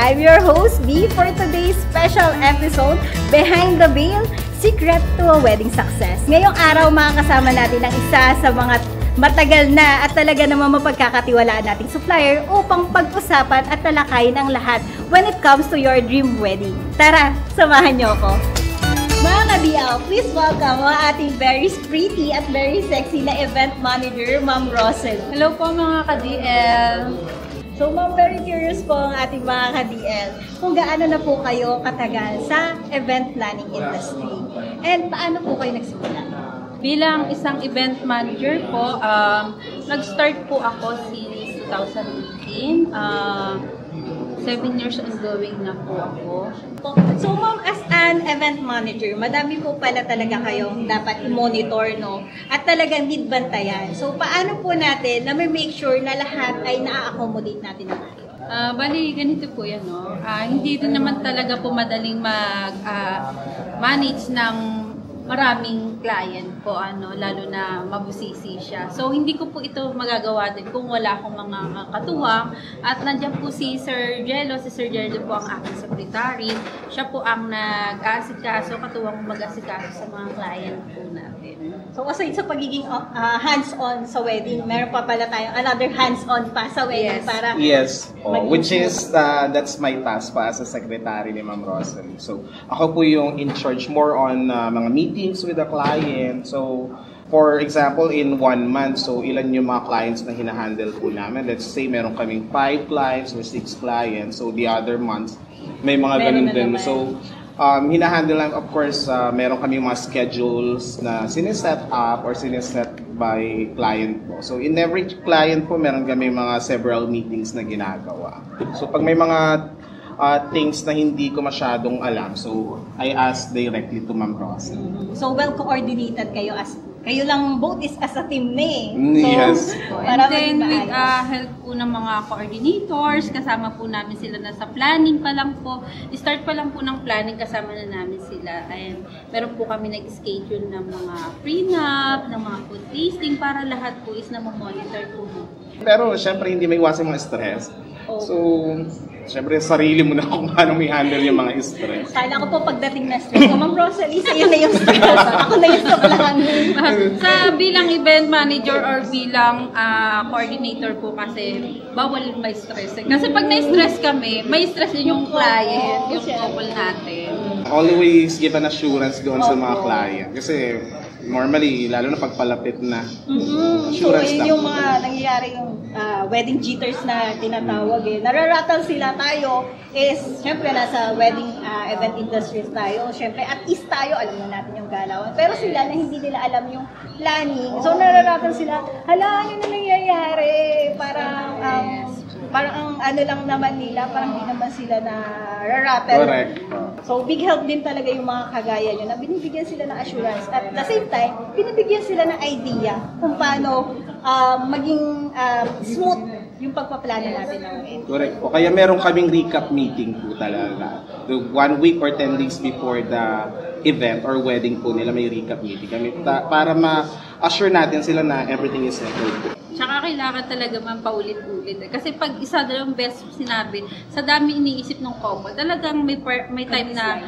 I'm your host, B, for today's special episode, Behind the Veil, Secret to a Wedding Success. Ngayong araw, makakasama natin ang isa sa mga matagal na at talaga naman mapagkakatiwalaan nating supplier upang pag-usapan at talakayin ang lahat when it comes to your dream wedding. Tara, samahan niyo ako! Mga ka-DL, please welcome ang ating very pretty at very sexy na event manager, Ma'am Rosel. Hello po mga ka-DL! So, Ma'am, very curious po ang ating mga ka-DL kung gaano na po kayo katagal sa event planning industry. And paano po kayo nagsimula? Bilang isang event manager po, nag-start po ako since 2018. 7 years ongoing na po ako. So, Ma'am, as an event manager, madami po pala talaga kayong dapat i-monitor, no? At talagang need bantayan. So, paano po natin na may make sure na lahat ay na-accommodate natin na tayo? Bali, ganito po yan, no? Hindi din naman talaga po madaling mag-manage ng maraming client po, lalo na mabusisi siya. So, hindi ko po ito magagawa din kung wala akong mga katuwang. At nandiyan po si Sir Jello. Si Sir Jello po ang aking secretary. Siya po ang nag-aasikaso, katuwang mag-aasikaso sa mga client po natin. So, aside sa pagiging hands-on sa wedding, meron pa pala tayong another hands-on pa sa wedding para... Yes, which is, that's my task pa as a secretary ni Ma'am Rosalie. So, ako po yung in charge more on mga meetings with the client. So, for example, in 1 month, so ilan yung mga clients na hinahandle po namin? Let's say, meron kaming 5 clients or 6 clients. So, the other months, may mga ganun din. So, hinahandle lang, of course, meron kami mga schedules na sineset up or sineset by client po. So, in every client po, meron kami mga several meetings na ginagawa. So, pag may mga things na hindi ko masyadong alam, so I ask directly to Ma'am Rosalie. So, well-coordinated kayo as kayo lang both is as a team na eh. So, yes. And then with help po ng mga coordinators, kasama po namin sila na sa planning pa lang po. Start pa lang po ng planning, kasama na namin sila. And meron po kami nag-schedule ng mga prenup, ng mga food tasting para lahat po is na monitor po. Pero syempre hindi may iwasan mga stress. So, syempre sarili mo na kung paano may handle yung mga stress. Kala ko po pagdating na stress. So, Ma'am Rosalie, sa'yo na yung stress. Ako na yung planning. Sa bilang event manager or bilang coordinator po kasi bawal may stress. Kasi pag na-stress kami, may stress din yung client, yung couple natin. Always give an assurance doon sa mga client. Kasi normally, lalo na pagpalapit na. Assurance so, yung mga nangyayari yung wedding jitters na tinatawag eh. Nararattle sila tayo is, syempre nasa wedding event industries tayo. Syempre at least tayo, alam na natin yung galawan. Pero sila na hindi nila alam yung planning. So nararattle sila, hala, ano na nangyayari? Parang ang ano lang naman nila, parang hindi naman sila na rattle. Correct. So, big help din talaga yung mga kagaya nyo na binibigyan sila ng assurance. At the same time, binibigyan sila ng idea kung paano maging smooth yung pagpaplano natin ng wedding. Correct. O kaya meron kaming recap meeting po talaga. 1 week or 10 days before the event or wedding po nila, may recap meeting kami para ma-assure natin sila na everything is settled po. Tsaka kailangan talaga man paulit-ulit. Kasi pag isa dalawang beses sinabi, sa dami iniisip ng couple, talagang may time na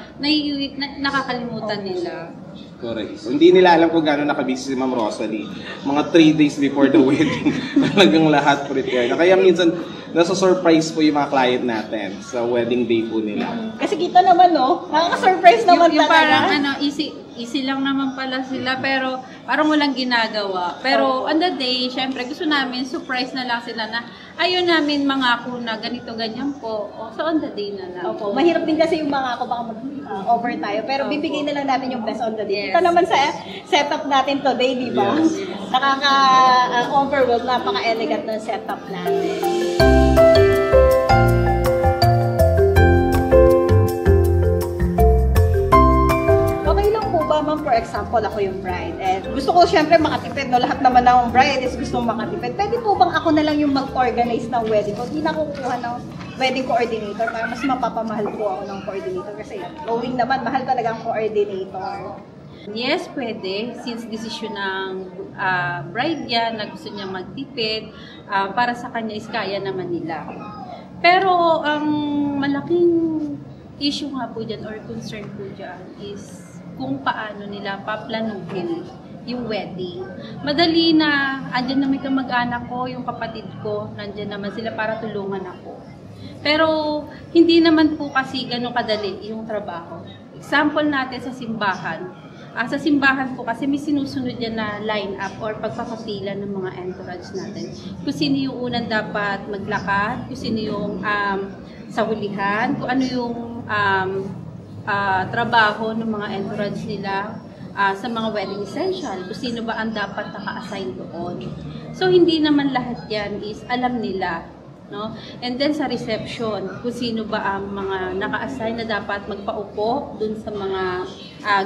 nakakalimutan nila. Correct. So, hindi nila alam kung gano'n nakabisi si Ma'am Rosalie. Mga 3 days before the wedding, talagang lahat prepared. Kaya minsan, nasa-surprise po yung mga client natin sa wedding day po nila. Kasi kita naman, no? Nakaka-surprise naman yung talaga. Parang easy lang naman pala sila, pero parang walang ginagawa. Pero on the day, syempre, gusto namin, surprise na lang sila na ayaw namin mangako na ganito, ganyan po. So on the day na lang. Opo. Mahirap din kasi yung mangako, baka mag-over tayo. Pero bibigay na lang natin yung best on the day. Yes. Ito naman sa setup natin today, di ba? Yes. Nakaka-overwhelm, napaka-elegant ng setup natin. Ma'am, for example, ako yung bride. And gusto ko syempre makatipid, no? Lahat naman ng bride is gusto makatipid. Pwede po bang ako na lang yung mag-organize ng wedding ko? Hindi na ako kukuha ng wedding coordinator para mas mapapamahal po ako ng coordinator. Kasi going naman, mahal talaga ang coordinator. Yes, pwede. Since decision ng bride yan na gusto niya magtipid, para sa kanya is kaya naman nila. Pero ang malaking issue nga po dyan or concern po dyan is kung paano nila paplanuhin yung wedding. Madali na, andyan na may kamag-anak ko, yung kapatid ko, nandyan naman sila para tulungan ako. Pero hindi naman po kasi ganun kadali yung trabaho. Example natin sa simbahan. Sa simbahan po kasi may sinusunod yan na line up or pagpapapila ng mga entourage natin. Kung sino yung unang dapat maglakad, kung sino yung sa hulihan, kung ano yung trabaho ng mga entourage nila sa mga wedding essential, kung sino ba ang dapat naka-assign doon. So, hindi naman lahat yan is alam nila. No? And then sa reception, kung sino ba ang mga naka-assign na dapat magpaupo dun sa mga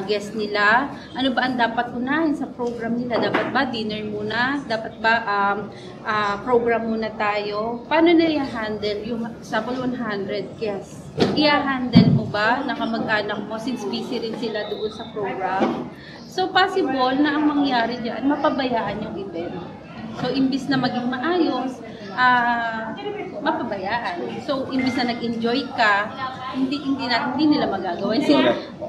guest nila, ano ba ang dapat unahin sa program nila, dapat ba dinner muna, dapat ba program muna tayo, paano na i-handle yung example 100 guests, i-handle mo ba na kamag-anak mo since busy rin sila doon sa program. So possible na ang mangyari dyan, mapabayaan yung event. So imbis na maging maayos, mapabayaan. So, imbis na nag-enjoy ka, hindi nila magagawa. Kasi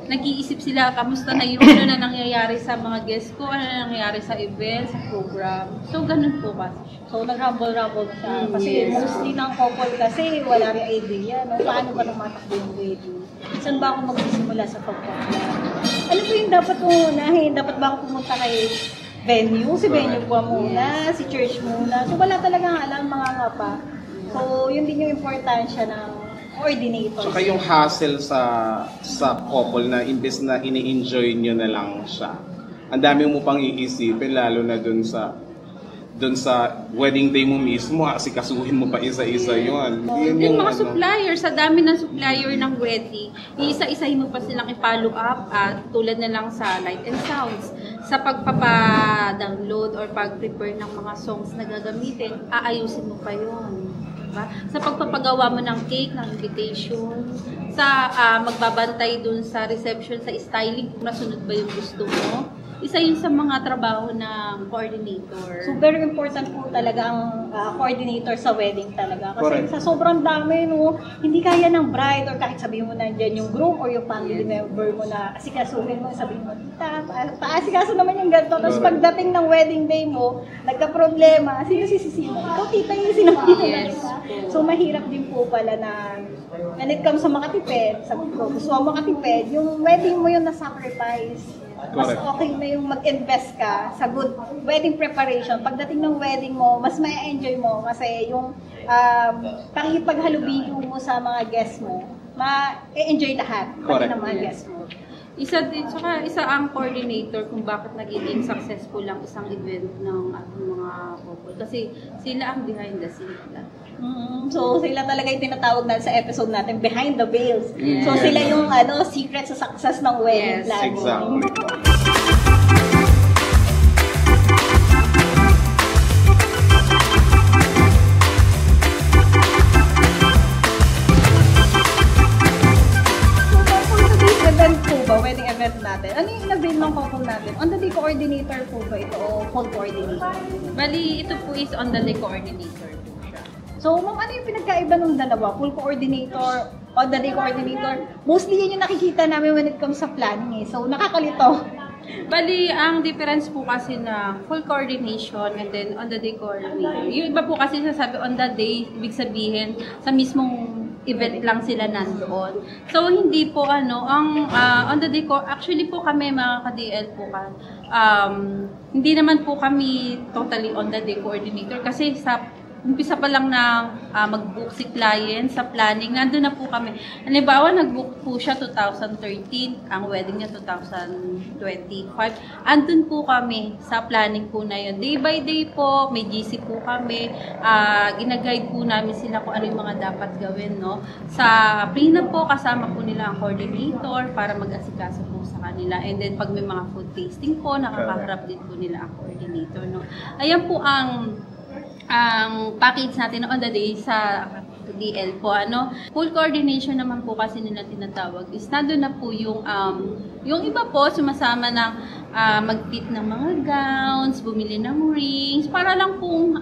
nag-iisip sila, kamusta na yung ano na nangyayari sa mga guests ko, ano na nangyayari sa event, sa program. So, ganun po kasi. So, nag-rumble-rumble siya. Kasi Yes. mostly ng couple kasi wala rin idea, no? Paano ba tumatakbo yung wedding? Saan ba ako magsisimula sa pagpaplan? Ano po yung dapat kong unahin? Dapat ba ako pumunta kay venue? Si venue po muna, si church muna. So, wala talagang alam mga nga pa. So, yun din yung importansya ng coordinator. Tsaka yung hassle sa couple na imbes na ini-enjoy nyo na lang siya. Ang dami mo pang iisipin, lalo na dun sa wedding day mo mismo, asikasuhin mo pa isa-isa yun. Yung mga supplier, sa dami ng supplier ng wedding, iisa-isahin mo pa silang i-follow up tulad na lang sa light and sounds. Sa pagpapa-download or pag-prepare ng mga songs na gagamitin, aayusin mo pa yun. Diba? Sa pagpapagawa mo ng cake, ng invitation, sa magbabantay dun sa reception, sa styling, kung nasunod ba yung gusto mo. Isa yun sa mga trabaho ng coordinator. So, very important po talaga ang coordinator sa wedding talaga. Kasi Correct. sa sobrang dami, no, hindi kaya ng bride or kahit sabihin mo nandiyan yung groom or yung family member mo na asikasuhin mo, sabihin mo, tita, paasikaso naman yung ganito. Tapos pagdating ng wedding day mo, nagka-problema, sino sisisi mo? Ikaw, tita, yung sinabi na Yes. kita. So, mahirap din po pala na when it comes sa makatipid, sa gusto mo makatipid, yung wedding mo yung na-sacrifice. Mas Correct. okay na yung mag-invest ka sa good wedding preparation. Pagdating ng wedding mo, mas may enjoy mo kasi yung pakikipaghalubilo mo sa mga guests mo, ma-enjoy lahat, pati Correct. ng mga Yes. guests mo. Isa ang coordinator kung bakit nagiging successful lang isang event ng ating mga couple. Kasi sila ang behind the scenes. So, sila talaga yung tinatawag natin sa episode natin, behind the veils. Yes. So, sila yung secret sa success ng wedding Yes, planning. Exactly. Wedding event natin. Ano yung in-avail ng couple natin? On the day coordinator po ba ito o full coordinator? Bali, ito po is on the day coordinator po siya. So, ma'am, ano yung pinagkaiba ng dalawa? Full coordinator, on the day coordinator? Mostly yun yung nakikita namin when it comes sa planning eh. So, nakakalito. Bali, ang difference po kasi na full coordination and then on the day coordinator. Yung iba po kasi sasabi on the day, ibig sabihin sa mismong event lang sila nandoon. So, hindi po ang on the day actually po kami mga ka-DL po hindi naman po kami totally on the day coordinator kasi sa umpisa pa lang na mag-book si client sa planning, nandun na po kami. Halimbawa, nag-book po siya 2013, ang wedding niya 2025. Andun po kami sa planning po na yun. Day by day po, may GC po kami. Ginaguide po namin sila kung ano yung mga dapat gawin. No? Sa prenup po, kasama po nila ang coordinator para mag-asikaso po sa kanila. And then, pag may mga food tasting po, nakakaharap din po nila ang coordinator. No? Ayan po ang package natin on the day sa DL po, full coordination naman po kasi nila tinatawag is nandun na po yung iba po sumasama ng mag-fit ng mga gowns, bumili ng rings, para lang pong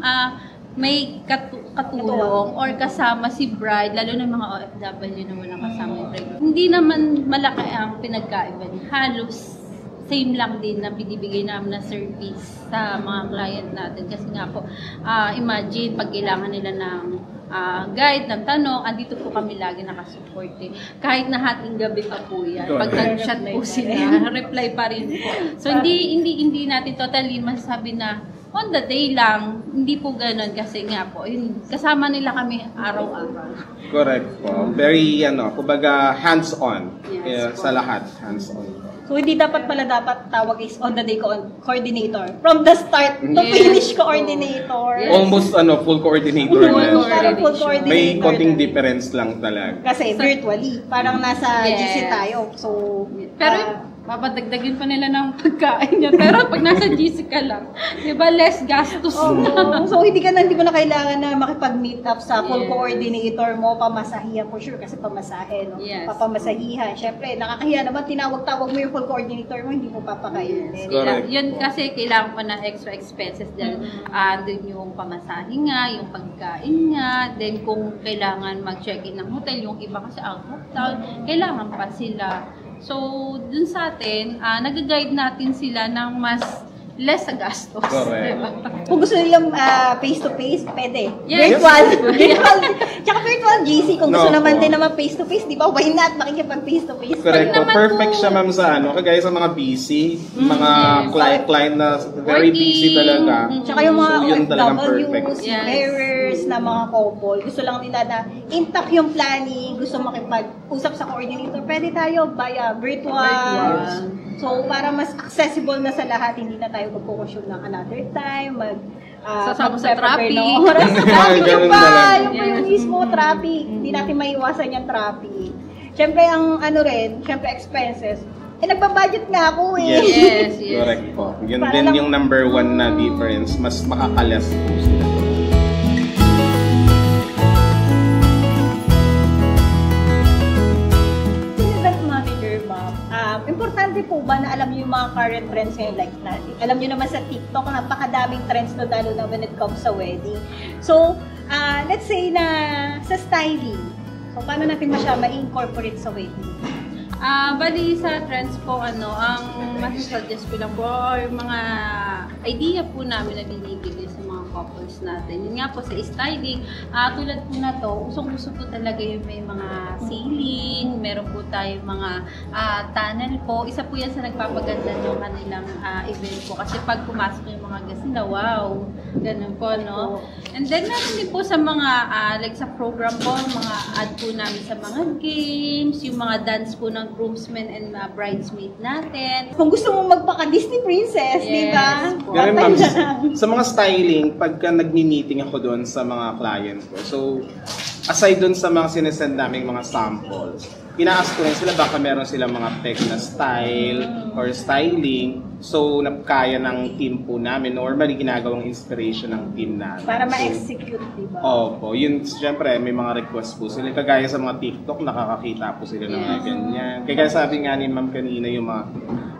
may katulong or kasama si bride, lalo na mga OFW na walang kasama yung bride. Hindi naman malaki ang pinagkaiba niya. Halos same lang din na binibigay namin na service sa mga client natin. Kasi nga po, imagine pag kailangan nila ng guide, ng tanong, andito po kami lagi nakasupport eh. Kahit na hating gabi pa po yan. Pag nag-chat po sila, reply pa rin po. So hindi natin totally masasabi na on the day lang, hindi po ganun kasi nga po, kasama nila kami araw-araw. Correct po. Very, kumbaga hands-on. Yes, Sa lahat, hands-on. So, hindi dapat tawag is on the day coordinator. From the start to finish coordinator. Yes. Almost full coordinator na. Parang full coordinator. May konting difference lang talaga. Kasi virtually, parang nasa GC tayo. So, pero papadagdagin pa nila ng pagkain niya. Pero pag nasa GC ka lang, di ba, less gastos na. So, hindi mo na kailangan na makipag-meet up sa full coordinator mo, pamasahihan for sure, kasi pamasahe, no? Yes. Papamasahihan. Siyempre, nakakahiya naman, tinawag-tawag mo yung full coordinator mo, hindi mo papakainin. Correct. Yun kasi kailangan pa ng extra expenses dahil doon yung pamasahe nga, yung pagkain nga, then kung kailangan mag-check-in ng hotel, yung iba kasi out of town, kailangan pa sila. So, dun sa atin, nag-guide natin sila ng mas less sa gastos. Correct. Diba? Kung gusto nilang face-to-face, pwede. Yes. Virtual. Tsaka virtual GC, kung gusto No, naman po. din naman face-to-face, di ba? Why not? Makikipag-face-to-face. Correct po. naman Perfect po- siya, ma'am, sa kagaya sa mga busy, mga yes. client na very busy Working. talaga. Tsaka yung mga So, yun talagang OFWs, Yes. carers na mga couple, gusto lang nila na intact yung planning, gusto makipag-usap sa coordinator, pwede tayo via virtual. So, para mas accessible na sa lahat, hindi na tayo magkukusyon ng another time, Sasama sa mag-prepare traffic. ng oras sa traffic. Yung Ganun pa, talaga. yung pa yung Yes. mismo traffic. Hindi natin maiwasan yung traffic. Siyempre, ang siyempre expenses, nagbabudget nga ako eh. Yes, yes. Correct po. Yun Para din lang- yung number one na difference. Mas makakalas po sila. Event manager, ma'am, importante po ba na alam niyo yung mga current trends ngayon like natin? Alam niyo naman sa TikTok, napakadaming trends no, lalo na when it comes sa wedding. So, let's say na sa styling, so paano natin siya ma-incorporate sa wedding? Bali sa trends po, ang masasuggest ko lang po, or mga idea po namin na binibigay sa mga couples natin. Yun nga po sa styling, tulad po na to, usong-uso po talaga yung may mga ceiling, meron po tayo mga tunnel po. Isa po yan sa nagpapaganda ng kanilang event po. Kasi pag pumasok yung mga guests nila, wow, ganun po, no? And then meron din po sa mga, like sa program po, mga ad po namin sa mga games, yung mga dance po ng groomsmen and bridesmaid natin. Kung gusto mo magpaka-Disney princess, Yes. di ba? Ganun, ma'am, Bata lang. sa mga styling, pagka nagmi-meeting ako doon sa mga client ko, so aside doon sa mga sinesend naming mga samples, ina-ask ko rin sila baka meron silang mga tech na style or styling, so kaya ng team po namin, normally ginagawang inspiration ng team namin. Para So, ma-execute, di ba? opo, yun, syempre, may mga request po sila. Kagaya sa mga TikTok, nakakakita po sila ng mga Yes. ganyan. Kaya sabi nga ni ma'am kanina, yung mga,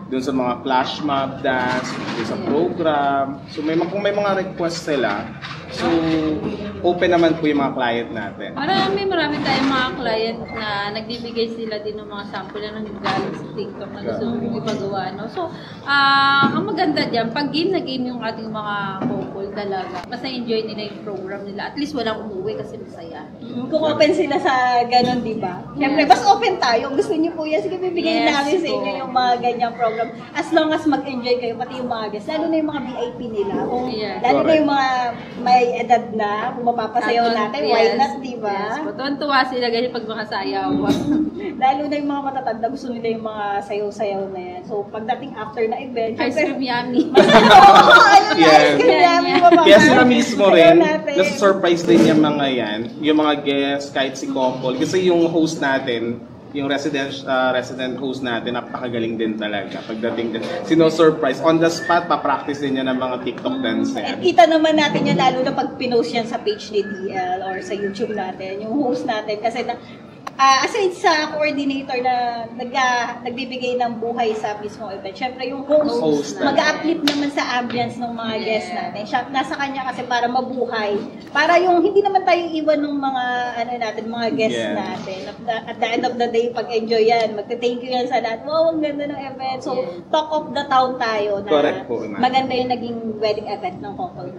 dun sa mga flash mob dance, dun sa program. So, kung may mga request sila, so, open naman po yung mga client natin. Marami tayong mga client na nagbibigay sila din ng mga sample na nanggagaling sa TikTok na gusto mong ipagawa, no? So, ang maganda dyan, pag game na game yung ating mga couple talaga, mas na-enjoy nila yung program nila. At least walang umuwi kasi masaya. Kung open sila sa ganun, di ba? Siyempre, Yes. mas open tayo. Gusto niyo po yan. Sige, bibigyan Yes namin sa po. inyo yung mga ganyang program. As long as mag-enjoy kayo, pati yung mga guests. Lalo na yung mga VIP nila. Kung, Yes. lalo na Correct. yung mga may edad na, kung mapapasayaw natin, why not, di ba? Yes. Tuwan-tuwa sila ganyan pag mga sayaw. Lalo na yung mga matatanda, gusto nila yung mga sayaw-sayaw na yan. So, pagdating after na event, Ice cream yummy. Oo, ayun na, Yes. ice cream namin, Yes. mapapanood. Kaya sila mismo Sayaw rin, natin. nasa-surprise din yung mga yan, yung mga guests, kahit si couple. Kasi yung host natin, yung resident host natin, napakagaling din talaga. Pagdating din, sino-surprise. On the spot, pa-practice din niya ng mga TikTok dancer. At kita naman natin yan, lalo na pag pinost yan sa page ni DL or sa YouTube natin, yung host natin, kasi aside sa coordinator na nagbibigay ng buhay sa mismong event, syempre yung host mag-a-uplift naman sa ambience ng mga guests natin. Nasa kanya kasi para mabuhay. Para yung hindi naman tayo iwan ng mga mga guests natin. At the end of the day, pag-enjoy yan, magte-thank you yan sa lahat. Wow, ang ganda ng event. So, talk of the town tayo na maganda yung naging wedding event ng couple.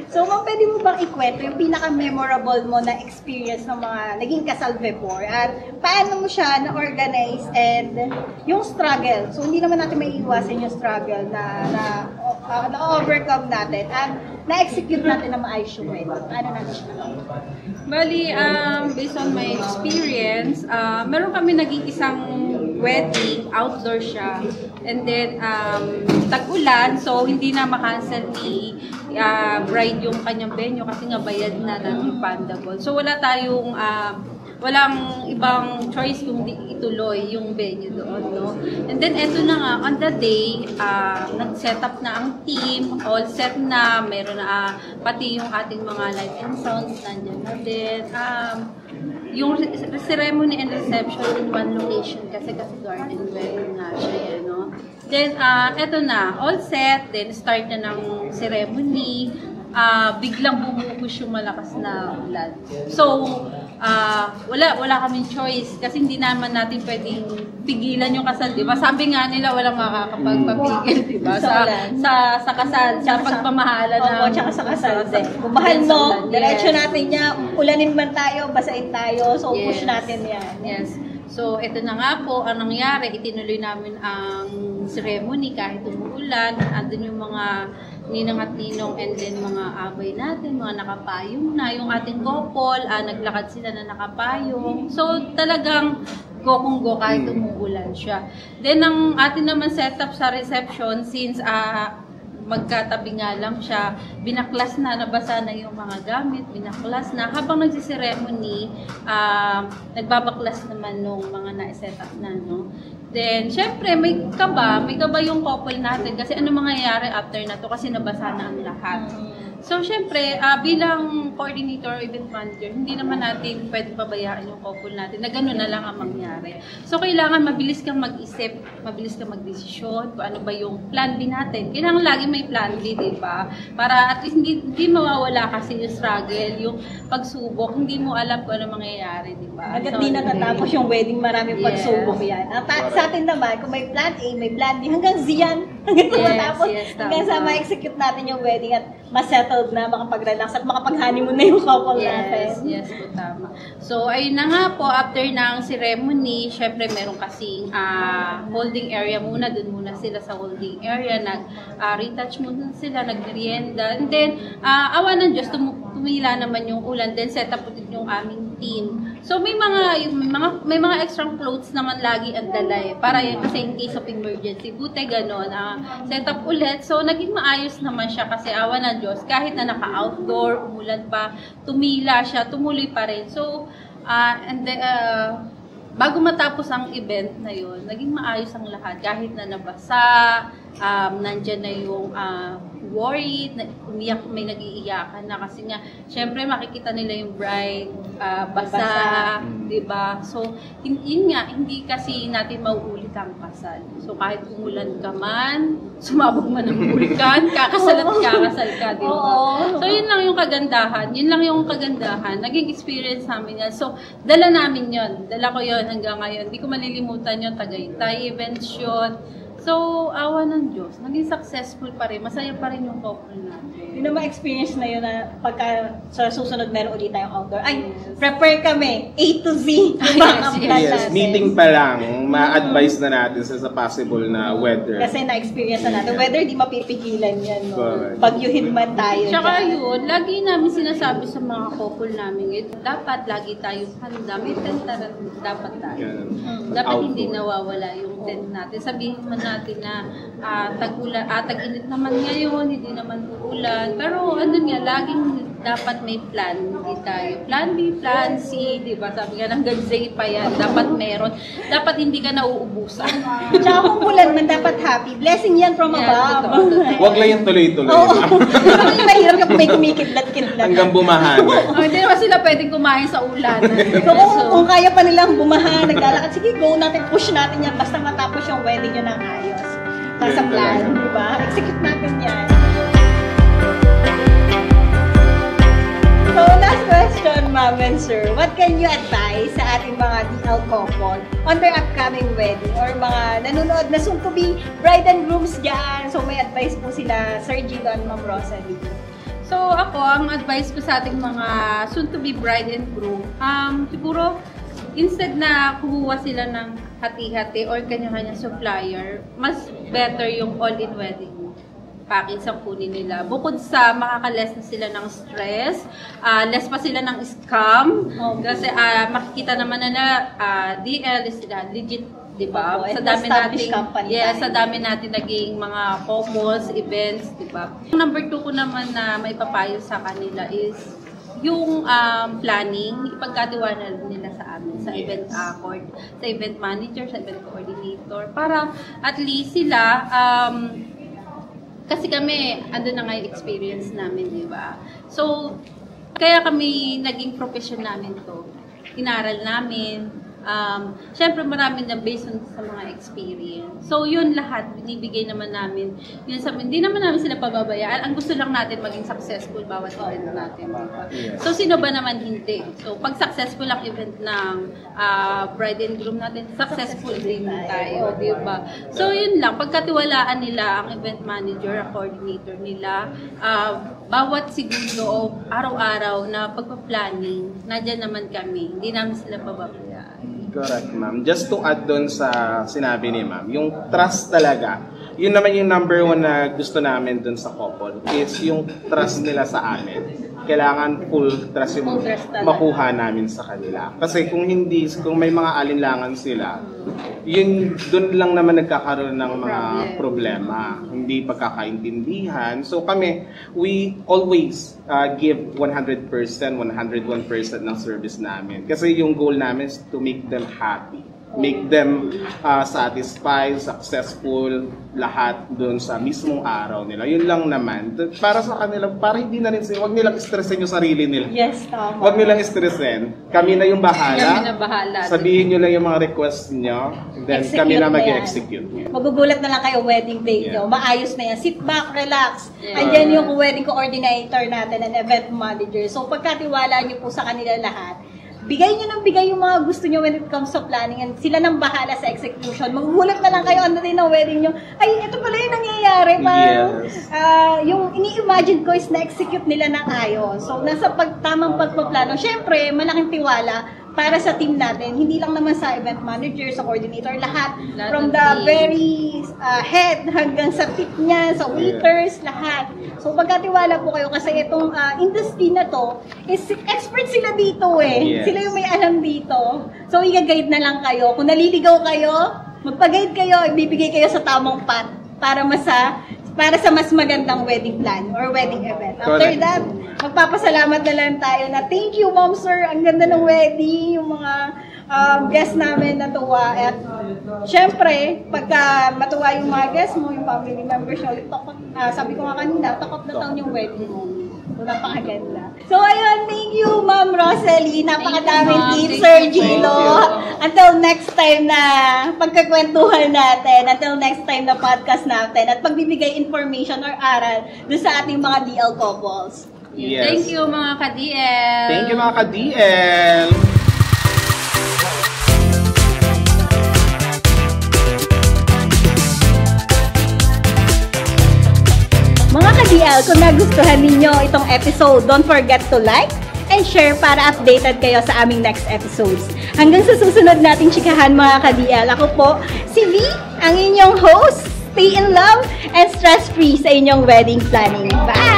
So, ma'am, pwede mo bang ikwento yung pinaka-memorable mo na experience ng mga naging kasal before? At paano mo siya na-organize and yung struggle. So, hindi naman natin maiiwasan yung struggle na overcome natin at na-execute natin na maayos yung wedding. Ano natin siya? Bali, based on my experience, meron kami naging isang wedding, outdoor siya. And then, tag-ulan, so hindi na makancel ni bride yung kanyang venue kasi nga bayad na non-refundable. So, walang ibang choice kung di ituloy yung venue doon, no? And then, eto na nga, on the day, nag-set up na ang team, all set na, meron na, pati yung ating mga light and sounds, nandiyan na din. Yung ceremony and reception in one location, kasi garden wedding nga siya, no? Then, eto na, all set, then start na ng ceremony, biglang bumuhos yung malakas na ulan. So, wala kaming choice kasi hindi naman natin pwedeng pigilan yung kasal, di ba? Sabi nga nila walang makakapagpapigil, di ba? Sa kasal, sa pagpamahalan na. Oo, tsaka sa kasal din. Kung mahal mo, diretso natin niya, ulanin man tayo, basain tayo, so push natin yan. Yes. So, ito na nga po, ang nangyari, itinuloy namin ang ceremony kahit umuulan. Andun yung mga ninang at ninong and then mga abay natin, mga nakapayong na. Yung ating couple, naglakad sila na nakapayong. So, talagang go kung go kahit umuulan siya. Then, ang atin naman setup sa reception, since magkatabi nga lang siya, binaklas na, nabasa na yung mga gamit, binaklas na. Habang nagsiseremony, nagbabaklas naman nung mga na-set up na, no? Then, syempre, may kaba yung couple natin kasi ano mangyayari after na to kasi nabasa na ang lahat. So, syempre, bilang coordinator or event manager, hindi naman natin pwede pabayaan yung couple natin na gano'n na lang ang mangyari. So, kailangan mabilis kang mag-isip, mabilis kang mag-desisyon kung ano ba yung plan B natin. Kailangan lagi may plan B, di ba? Para at least hindi mawawala kasi yung struggle, yung pagsubok, hindi mo alam kung ano mangyayari, di ba? Agad di natatapos yung wedding, maraming pagsubok yan. Sa atin naman, kung may plan A, may plan B, hanggang Z yan. Hanggang matapos, hanggang sa ma-execute natin yung wedding at ma-settled na, makapag-relax at makapag-honeymoon na yung couple natin. Yes, po, tama. So, ayun na nga po, after ng ceremony, syempre meron kasing holding area muna, dun muna sila sa holding area, nag-retouch muna sila, nag-merienda, and then, awa ng Diyos, tumila naman yung ulan, then set up ulit yung aming team. So, may mga extra clothes naman lagi ang dala para yan kasi in case of emergency, buti ganon, set up ulit. So, naging maayos naman siya kasi awa ng Diyos, kahit na naka-outdoor, umulan pa, tumila siya, tumuloy pa rin. So, and then, bago matapos ang event na yun, naging maayos ang lahat. Kahit na nabasa, nandyan na yung worried, umiyak, may nag-iiyakan na kasi nga, syempre makikita nila yung bride, basa, diba? So, yun nga, hindi kasi natin mauulit ang kasal. So, kahit umulan ka man, sumabog man ang vulkan, kakasal at kakasal ka, diba? So, yun lang yung kagandahan. Yun lang yung kagandahan. Naging experience namin yan. So, dala namin yun. Dala ko yun hanggang ngayon. Hindi ko malilimutan yun. Tagaytay events yun. So, awa ng Diyos, naging successful pa rin. Masaya pa rin yung couple natin. Yun naman experience na yun na pagka sa susunod meron ulit tayong outdoor. Ay, prepare kami, A to Z. Yes, meeting pa lang, ma-advise na natin sa possible na weather. Kasi na-experience na natin. Weather, di mapipigilan yan. No? Pagyuhin man tayo. Tsaka yun, lagi namin sinasabi sa mga couple namin, dapat lagi tayong handa. May tent na dapat tayo. Dapat hindi nawawala yung tent natin. Sabihin man natin na tag-init naman ngayon, hindi naman uulan. Pero ano nga, laging dapat may plan din tayo. Plan B, plan C, di ba? Sabi nga, hanggang Z pa yan. Dapat meron. Dapat hindi ka nauubusan. Tsaka kung ulan man, dapat happy. Blessing yan from above. Huwag lang yung tuloy-tuloy. Oo. Kasi mahirap ka may kumikidlat-kidlat. Hanggang bumahan. Hindi naman sila pwedeng kumain sa ulan. So, kung kaya pa nilang bumahan, naglalakad, sige, go natin, push natin yan, basta matapos yung wedding nyo ng ayos. Nasa plan, di ba? Execute natin yan. So, last question, ma'am and sir. What can you advise sa ating mga DL couple on their upcoming wedding or mga nanonood na soon-to-be bride and grooms dyan? So, may advice po sila, Sir Gilo and Ma'am Rosalie. So, ako, ang advice ko sa ating mga soon-to-be bride and groom, siguro, instead na kumuha sila ng hati-hati or kanya-kanya supplier, mas better yung all-in wedding package ang kunin nila. Bukod sa makaka-less na sila ng stress, less pa sila ng scam. Kasi makikita naman na DL is sila legit, di ba? Sa dami nating sa dami natin naging mga couples, events, di ba? Number 2 ko naman na may papayo sa kanila is yung planning, ipagkatiwala nila sa amin, sa event sa event manager, sa event coordinator, para at least sila kasi kami, ando na nga yung experience namin, di ba? So, kaya kami naging profession namin to. Inaral namin. Siyempre, marami na based on sa mga experience. So, yun lahat, binibigay namin. Yun sa, hindi naman namin sila pababayaan. Ang gusto lang natin maging successful bawat event natin. Diba? So, sino ba naman hindi? So, pag successful ang event ng bride and groom natin, successful din tayo, di ba? So, yun lang. Pagkatiwalaan nila ang event manager, ang coordinator nila, bawat segundo, araw-araw na pagpa-planning, nadyan naman kami. Hindi namin sila pababayaan. Correct, ma'am. Just to add doon sa sinabi ni ma'am, yung trust talaga, yun naman yung number 1 na gusto namin doon sa couple, is yung trust nila sa amin. Kailangan full trust yung makuha namin sa kanila. Kasi kung hindi, kung may mga alinlangan sila, yun doon lang naman nagkakaroon ng mga problema, hindi pagkakaintindihan. So kami, we always give 100%, 101% ng service namin. Kasi yung goal namin is to make them happy. Make them satisfied, successful, lahat doon sa mismong araw nila. Yun lang naman. Para sa kanila, para hindi na rin sila, huwag nilang stressin yung sarili nila. Yes, tama. Huwag nilang stressin. Kami na yung bahala. Kami na bahala. Sabihin nyo lang yung mga requests nyo, then kami na mag-execute. Magugulat na lang kayo wedding date nyo. Maayos na yan. Sit back, relax. Andyan yung wedding coordinator natin and event manager. So, pagkatiwala nyo po sa kanila lahat, bigay nyo ng bigay yung mga gusto nyo when it comes to planning and sila nang bahala sa execution. Magugulat na lang kayo ano din ng wedding nyo. Ay, ito pala yung nangyayari. Parang, yung ini-imagine ko is na-execute nila ng ayos. So, nasa tamang pagpaplano. Siyempre, malaking tiwala para sa team natin. Hindi lang naman sa event manager, sa coordinator, lahat. From the very head hanggang sa tip niya, sa waiters, lahat. So, pagkatiwala po kayo kasi itong industry na to, is expert sila dito eh. Sila yung may alam dito. So, i-guide na lang kayo. Kung naliligaw kayo, magpa-guide kayo, ibibigay kayo sa tamang path para sa mas magandang wedding plan or wedding event. After that, magpapasalamat na lang tayo na thank you, Ma'am Sir. Ang ganda ng wedding, yung mga guests namin natuwa. At syempre, pagka matuwa yung mga guests mo, yung family members nyo, sabi ko nga kanina, takot na taon yung wedding mo. So, napakaganda. So, ayun, thank you, Ma'am Rosalie. Napakadaming tips, Sir Gilo. Until next time na pagkakwentuhan natin, until next time na podcast natin, at pagbibigay information or aral doon sa ating mga DL couples. Yes. Thank you, mga ka-DL. Thank you, mga ka-DL. Mga ka-DL, kung nagustuhan ninyo itong episode, don't forget to like and share para updated kayo sa aming next episodes. Hanggang sa susunod nating chikahan, mga ka-DL. Ako po, si V, ang inyong host. Stay in love and stress-free sa inyong wedding planning. Bye!